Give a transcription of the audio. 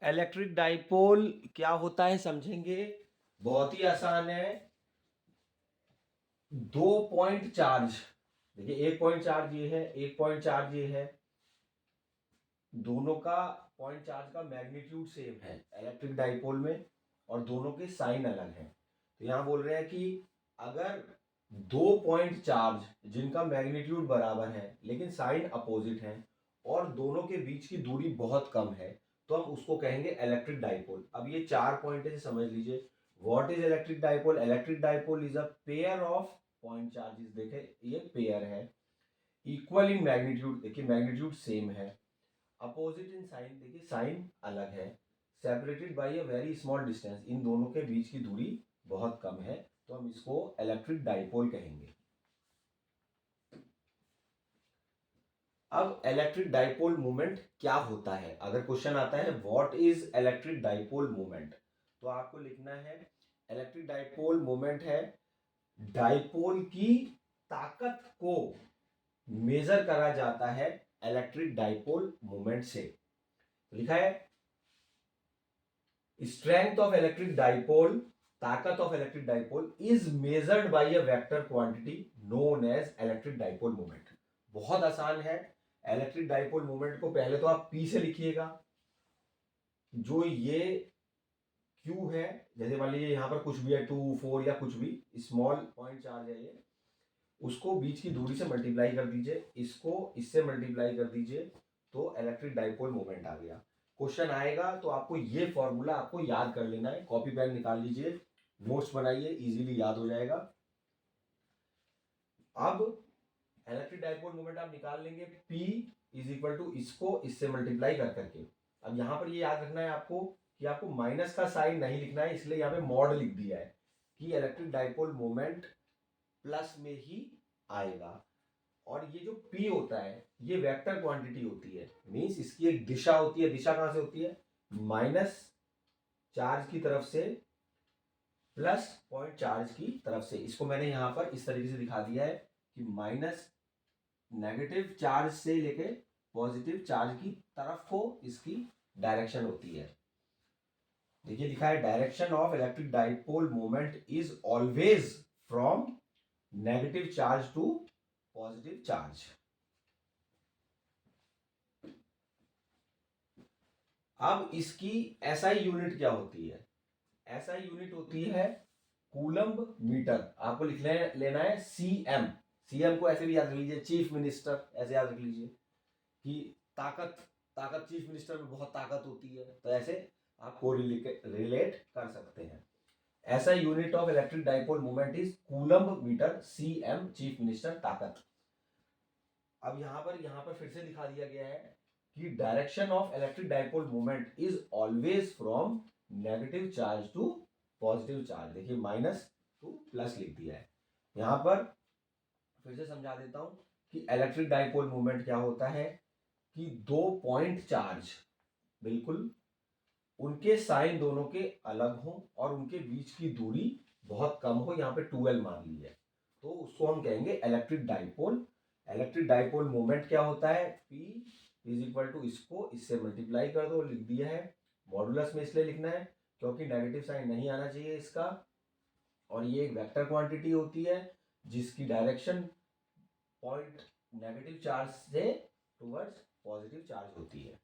Electric dipole क्या होता है समझेंगे। बहुत ही आसान है। 2 पॉइंट चार्ज, देखिए 1 पॉइंट चार्ज ये है, 1 पॉइंट चार्ज ये है, दोनों का पॉइंट चार्ज का मैग्नीट्यूड सेम है इलेक्ट्रिक डाइपोल में और दोनों के साइन अलग हैं। तो यहां बोल रहे हैं कि अगर 2 पॉइंट चार्ज जिनका मैग्नीट्यूड बराबर है लेकिन साइन अपोजिट है और दोनों के बीच की दूरी बहुत कम है तो हम उसको कहेंगे इलेक्ट्रिक डाइपोल। अब ये 4 पॉइंट है, समझ लीजिए। What is electric dipole? Electric dipole is a pair of point charges. देखे ये पेयर है, इक्वल इन मैग्नीट्यूड, देखिए मैग्नीट्यूड सेम है, अपोजिट इन साइन, देखिए साइन अलग है, separated by a very small distance, इन दोनों के बीच की दूरी बहुत कम है, तो हम इसको इलेक्ट्रिक डाइपोल कहेंगे। अब इलेक्ट्रिक डाइपोल मोमेंट क्या होता है? अगर क्वेश्चन आता है what is electric dipole moment, तो आपको लिखना है इलेक्ट्रिक डाइपोल मोमेंट है डाइपोल की ताकत को मेजर करा जाता है इलेक्ट्रिक डाइपोल मोमेंट से। लिखा है स्ट्रेंथ ऑफ इलेक्ट्रिक डाइपोल, ताकत of electric dipole is measured by a vector quantity known as electric dipole moment. बहुत आसान है। इलेक्ट्रिक डाइपोल मोमेंट को पहले तो आप P से लिखिएगा, जो ये Q है, जैसे मान लीजिए यहां पर कुछ भी है 2 4 या कुछ भी स्मॉल पॉइंट चार्ज है ये, उसको बीच की दूरी से मल्टीप्लाई कर दीजिए, इसको इससे मल्टीप्लाई कर दीजिए, तो इलेक्ट्रिक डाइपोल मोमेंट आ गया। क्वेश्चन आएगा तो आपको ये फॉर्मूला आपको याद कर लेना है, कॉपी पेन निकाल लीजिए, नोट्स बनाइए, इजीली याद हो जाएगा। अब इलेक्ट्रिक डाइपोल मोमेंट आप निकाल लेंगे P इज इक्वल टू इसको इससे मल्टीप्लाई कर करके। अब यहां पर ये याद रखना है आपको कि आपको माइनस का साइन नहीं लिखना है, इसलिए यहां पे मॉड लिख दिया है कि इलेक्ट्रिक डाइपोल मोमेंट प्लस में ही आएगा। और ये जो P होता है ये वेक्टर क्वांटिटी होती है, मींस इसकी एक दिशा होती है। दिशा कहां से होती है? माइनस चार्ज की तरफ से प्लस पॉइंट चार्ज की तरफ से। इसको मैंने यहां पर इस तरीके से दिखा दिया है कि माइनस नेगेटिव चार्ज से लेके पॉजिटिव चार्ज की तरफ को इसकी डायरेक्शन होती है। देखिए लिखा है direction of electric dipole moment is always from negative charge to positive charge. अब इसकी एसआई यूनिट क्या होती है? एसआई यूनिट होती है कूलम्ब मीटर। आपको लिख लेना है सीएम। सीएम को ऐसे भी याद रख लीजिए, चीफ मिनिस्टर ऐसे याद रख लीजिए कि ताकत, ताकत चीफ मिनिस्टर में बहुत ताकत होती है, तो ऐसे आपको रिलेट कर सकते हैं। ऐसा unit of electric dipole moment is coulomb metre, CM chief minister ताकत। अब यहां पर फिर से दिखा दिया गया है कि direction of electric dipole moment is always from negative charge to positive charge. देखिए माइनस टू प्लस लिख दिया है। यहां पर फिर से समझा देता हूं कि इलेक्ट्रिक डाइपोल मोमेंट क्या होता है कि 2 पॉइंट चार्ज बिल्कुल उनके साइन दोनों के अलग हो और उनके बीच की दूरी बहुत कम हो, यहां पे 2L मान लीजिए, तो उसको हम कहेंगे electric dipole. Electric dipole moment क्या होता है? P इज इक्वल टू इसको इससे मल्टीप्लाई कर दो, लिख दिया है। मॉडुलस में इसलिए लिखना है क्योंकि नेगेटिव साइन नहीं आना चाहिए इसका, और ये एक वेक्टर क्वांटिटी होती है जिसकी डायरेक्शन पॉइंट नेगेटिव चार्ज से टुवर्ड्स पॉजिटिव चार्ज होती है।